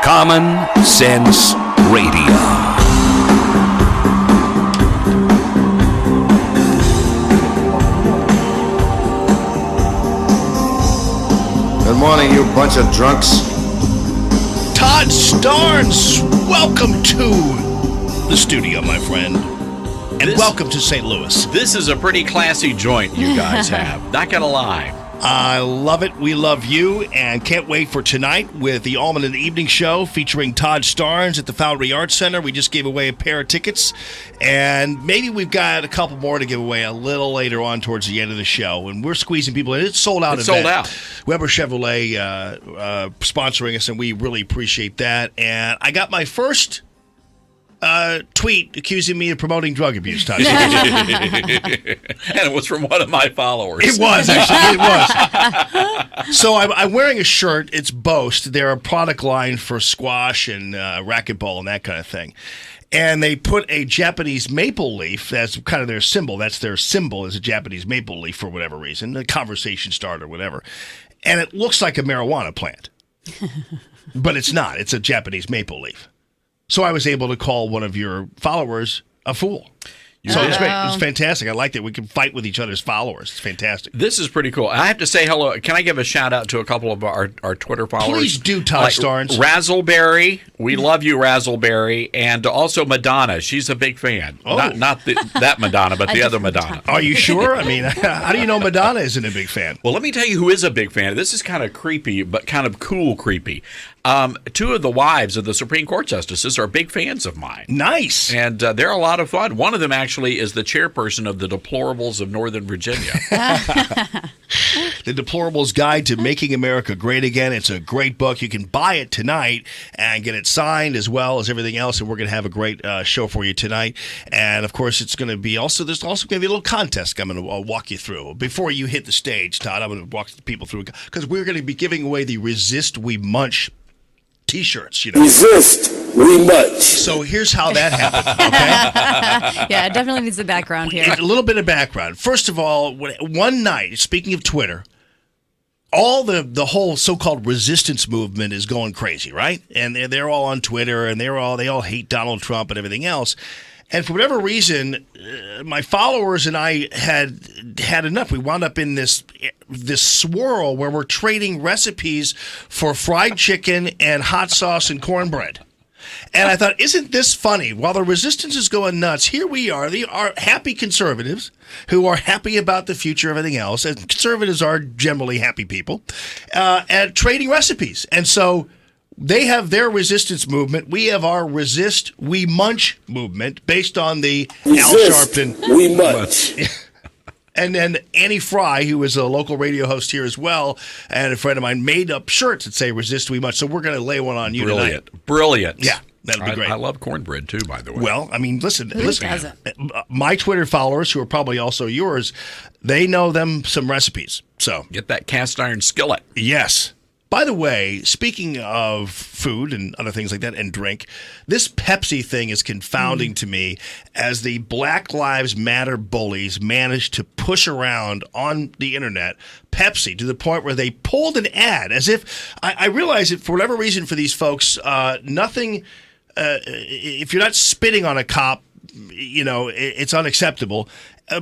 Common Sense Radio. Good morning, you bunch of drunks. Todd Starnes, welcome to the studio, my friend. And welcome to St. Louis. This is a pretty classy joint you guys have. Not gonna lie. I love it. We love you, and can't wait for tonight with the Allman in the Evening Show featuring Todd Starnes at the Foundry Arts Center. We just gave away a pair of tickets, and maybe we've got a couple more to give away a little later on towards the end of the show. And we're squeezing people in. It's sold out. It's sold out. Weber Chevrolet sponsoring us, and we really appreciate that. And I got my first tweet accusing me of promoting drug abuse, Todd. And it was from one of my followers. It was, actually. It was. So I'm wearing a shirt. It's Boast. They're a product line for squash and racquetball and that kind of thing. And they put a Japanese maple leaf as kind of their symbol. That's their symbol, is a Japanese maple leaf for whatever reason, a conversation starter, whatever. And it looks like a marijuana plant. But it's not. It's a Japanese maple leaf. So I was able to call one of your followers a fool. So it's great. It was fantastic. I liked it. We can fight with each other's followers. It's fantastic. This is pretty cool. I have to say hello. Can I give a shout out to a couple of our Twitter followers? Please do, Todd Starnes. Razzleberry. We love you, Razzleberry. And also Madonna. She's a big fan. Oh. Not that Madonna, but the other Madonna. Are you sure? I mean, how do you know Madonna isn't a big fan? Well, let me tell you who is a big fan. This is kind of creepy, but kind of cool creepy. Two of the wives of the Supreme Court justices are big fans of mine. Nice. And they're a lot of fun. One of them actually is the chairperson of the Deplorables of Northern Virginia. The Deplorables Guide to Making America Great Again. It's a great book. You can buy it tonight and get it signed as well as everything else. And we're going to have a great show for you tonight. And, of course, it's going to be also, there's also going to be a little contest I'm going to walk you through. Before you hit the stage, Todd, I'm going to walk the people through because we're going to be giving away the Resist We Munch T-shirts, you know. Resist, we munch. So here's how that happened, okay? Yeah, it definitely needs the background here. A little bit of background. First of all, one night, speaking of Twitter, all the whole so-called resistance movement is going crazy, right? And they're all on Twitter, and they all hate Donald Trump and everything else. And for whatever reason, my followers and I had enough. We wound up in this swirl where we're trading recipes for fried chicken and hot sauce and cornbread. And I thought, isn't this funny? While the resistance is going nuts, here we are, our happy conservatives who are happy about the future, everything else. And conservatives are generally happy people, and trading recipes. And so they have their resistance movement. We have our Resist, We Munch movement based on the Resist, Al Sharpton. we munch. And then Annie Fry, who is a local radio host here as well, and a friend of mine, made up shirts that say Resist, We Munch. So we're going to lay one on you tonight. Brilliant. Yeah, that'll be great. I love cornbread, too, by the way. Well, I mean, listen. doesn't? My Twitter followers, who are probably also yours, they know them some recipes. So Get that cast iron skillet. yes. By the way, speaking of food and other things like that and drink, this Pepsi thing is confounding to me as the Black Lives Matter bullies managed to push around on the internet Pepsi to the point where they pulled an ad as if I realize that for whatever reason for these folks, nothing, if you're not spitting on a cop, you know, it's unacceptable.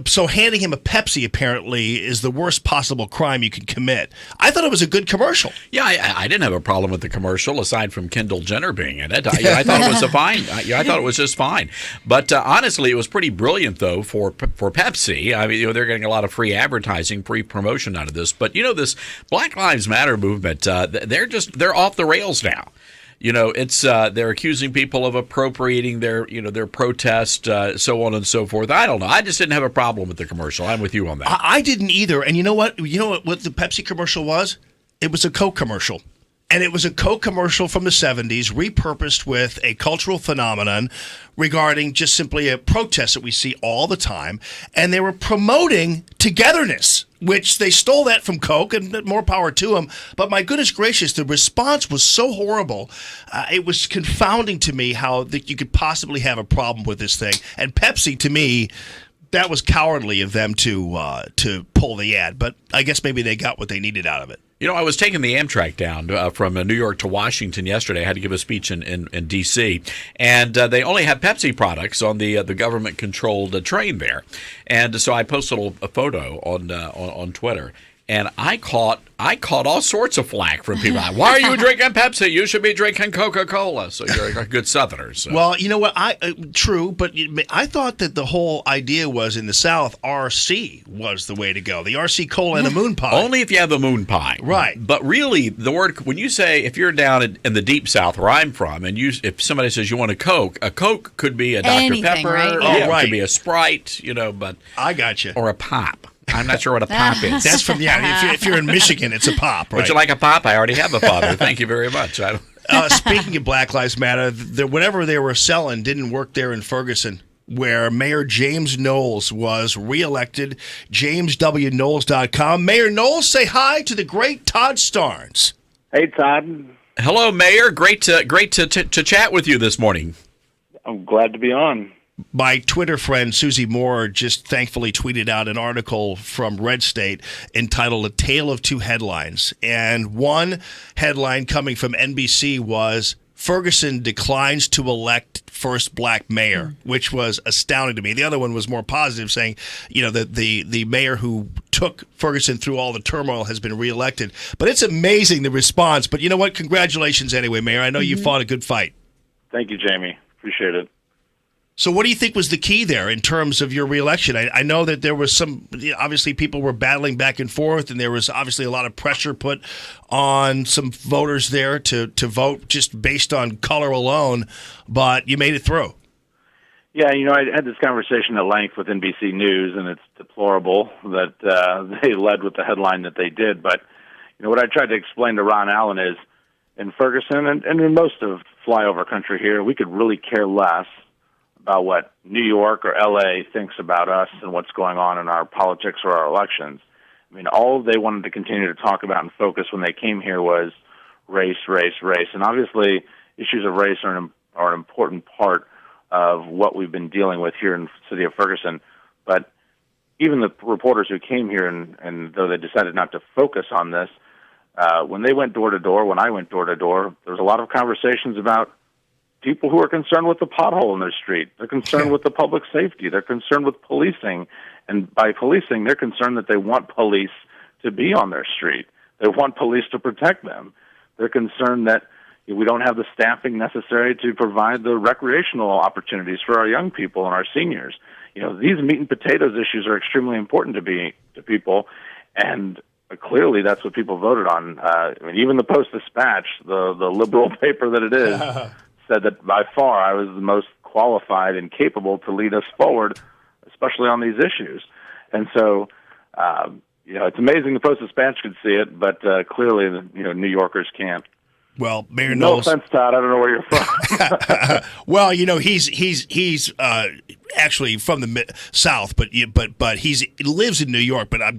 So handing him a Pepsi apparently is the worst possible crime you can commit. I thought it was a good commercial. Yeah, I didn't have a problem with the commercial aside from Kendall Jenner being in it. I thought it was I thought it was just fine. But honestly, it was pretty brilliant though for Pepsi. I mean, you know, they're getting a lot of free advertising, free promotion out of this. But you know, this Black Lives Matter movement, they're off the rails now. You know, it's they're accusing people of appropriating their protest, so on and so forth. I don't know. I just didn't have a problem with the commercial. I'm with you on that. I didn't either. And you know what? You know what the Pepsi commercial was? It was a Coke commercial. And it was a Coke commercial from the 70s, repurposed with a cultural phenomenon regarding just simply a protest that we see all the time. And they were promoting togetherness, which they stole that from Coke, and more power to them. But my goodness gracious, the response was so horrible. It was confounding to me how that you could possibly have a problem with this thing. And Pepsi, to me, That was cowardly of them to pull the ad, but I guess maybe they got what they needed out of it. You know, I was taking the Amtrak down from New York to Washington yesterday. I had to give a speech in D.C., and they only have Pepsi products on the government-controlled train there. And so I posted a photo on Twitter, and I caught all sorts of flack from people. Like, why are you drinking Pepsi? You should be drinking Coca-Cola. So you're a good Southerner. So. Well, you know what? True, but I thought that the whole idea was in the South, RC was the way to go. The RC Cola and a moon pie. Only if you have the moon pie. Right. But really, the word, when you say, if you're down in the deep South where I'm from, and if somebody says you want a Coke could be a Dr. Anything, Pepper. right? Oh, It right. could be a Sprite, but. I got you. Or a pop. I'm not sure what a pop is. That's from, if you're in Michigan, it's a pop, right? Would you like a pop? I already have a father. Thank you very much. Speaking of Black Lives Matter, whatever they were selling didn't work there in Ferguson, where Mayor James Knowles was reelected. JamesWKnowles.com. Mayor Knowles, say hi to the great Todd Starnes. Hey, Todd. Hello, Mayor. Great to chat with you this morning. I'm glad to be on. My Twitter friend Susie Moore just thankfully tweeted out an article from Red State entitled A Tale of Two Headlines. And one headline coming from NBC was Ferguson declines to elect first black mayor, which was astounding to me. The other one was more positive, saying, that the mayor who took Ferguson through all the turmoil has been reelected. But it's amazing, the response. But you know what? Congratulations anyway, Mayor. I know you fought a good fight. Thank you, Jamie. Appreciate it. So what do you think was the key there in terms of your reelection? I know that there was obviously people were battling back and forth, and there was obviously a lot of pressure put on some voters there to vote just based on color alone, but you made it through. Yeah, I had this conversation at length with NBC News, and it's deplorable that they led with the headline that they did. But, what I tried to explain to Ron Allen is in Ferguson and in most of flyover country here, we could really care less about what New York or L.A. thinks about us and what's going on in our politics or our elections. I mean, all they wanted to continue to talk about and focus when they came here was race, race, race. And obviously, issues of race are an important part of what we've been dealing with here in the city of Ferguson. But even the reporters who came here, and though they decided not to focus on this, when they went door to door, when I went door to door, there was a lot of conversations about people who are concerned with the pothole in their street. They're concerned with the public safety. They're concerned with policing. And by policing, they're concerned that they want police to be on their street. They want police to protect them. They're concerned that we don't have the staffing necessary to provide the recreational opportunities for our young people and our seniors. These meat and potatoes issues are extremely important to people, and clearly that's what people voted on. Even the Post-Dispatch, the liberal paper that it is, said that by far I was the most qualified and capable to lead us forward, especially on these issues. And so, it's amazing the Post-Dispatch could see it, but clearly, New Yorkers can't. Well, Mayor No Knowles. offense, Todd. I don't know where you're from. Well, he's actually from the South, but he lives in New York. But I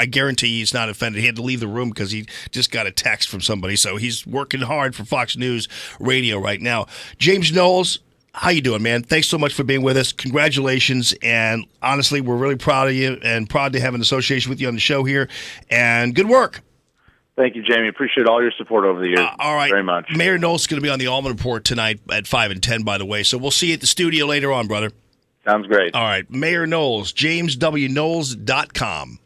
guarantee he's not offended. He had to leave the room because he just got a text from somebody. So he's working hard for Fox News Radio right now. James Knowles, how you doing, man? Thanks so much for being with us. Congratulations, and honestly, we're really proud of you and proud to have an association with you on the show here. And good work. Thank you, Jamie. Appreciate all your support over the years. All right. Very much. Mayor Knowles is going to be on the Almond Report tonight at 5 and 10, by the way. So we'll see you at the studio later on, brother. Sounds great. All right. Mayor Knowles, JamesWKnowles.com.